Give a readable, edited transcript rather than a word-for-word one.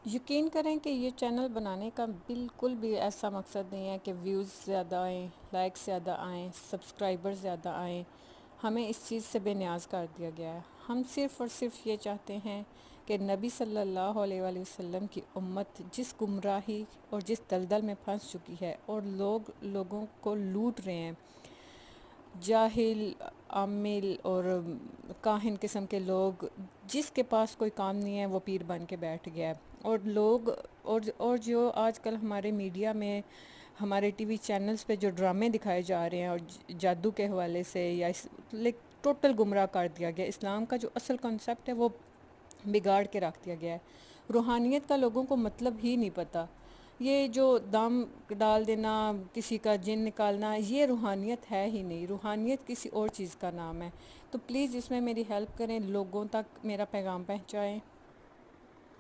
یقین کریں کہ یہ چینل بنانے کا بالکل بھی ایسا مقصد نہیں ہے کہ ویوز زیادہ آئیں، لائکس زیادہ آئیں، سبسکرائبر زیادہ آئیں۔ ہمیں اس چیز سے بے نیاز کر دیا گیا ہے۔ ہم صرف اور صرف یہ چاہتے ہیں کہ نبی صلی اللہ علیہ وآلہ وسلم کی امت جس گمراہی اور جس دلدل میں پھنس چکی ہے اور لوگوں کو لوٹ رہے ہیں، جاہل، عامل اور کاہن قسم کے لوگ، جس کے پاس کوئی کام نہیں ہے وہ پیر بن کے بیٹھ گیا ہے، اور لوگ اور جو آج کل ہمارے میڈیا میں، ہمارے ٹی وی چینلز پہ جو ڈرامے دکھائے جا رہے ہیں اور جادو کے حوالے سے یا ٹوٹل گمراہ کر دیا گیا، اسلام کا جو اصل کنسپٹ ہے وہ بگاڑ کے رکھ دیا گیا ہے۔ روحانیت کا لوگوں کو مطلب ہی نہیں پتہ۔ یہ جو دم ڈال دینا، کسی کا جن نکالنا، یہ روحانیت ہے ہی نہیں۔ روحانیت کسی اور چیز کا نام ہے۔ تو پلیز اس میں میری ہیلپ کریں، لوگوں تک میرا پیغام پہنچائیں۔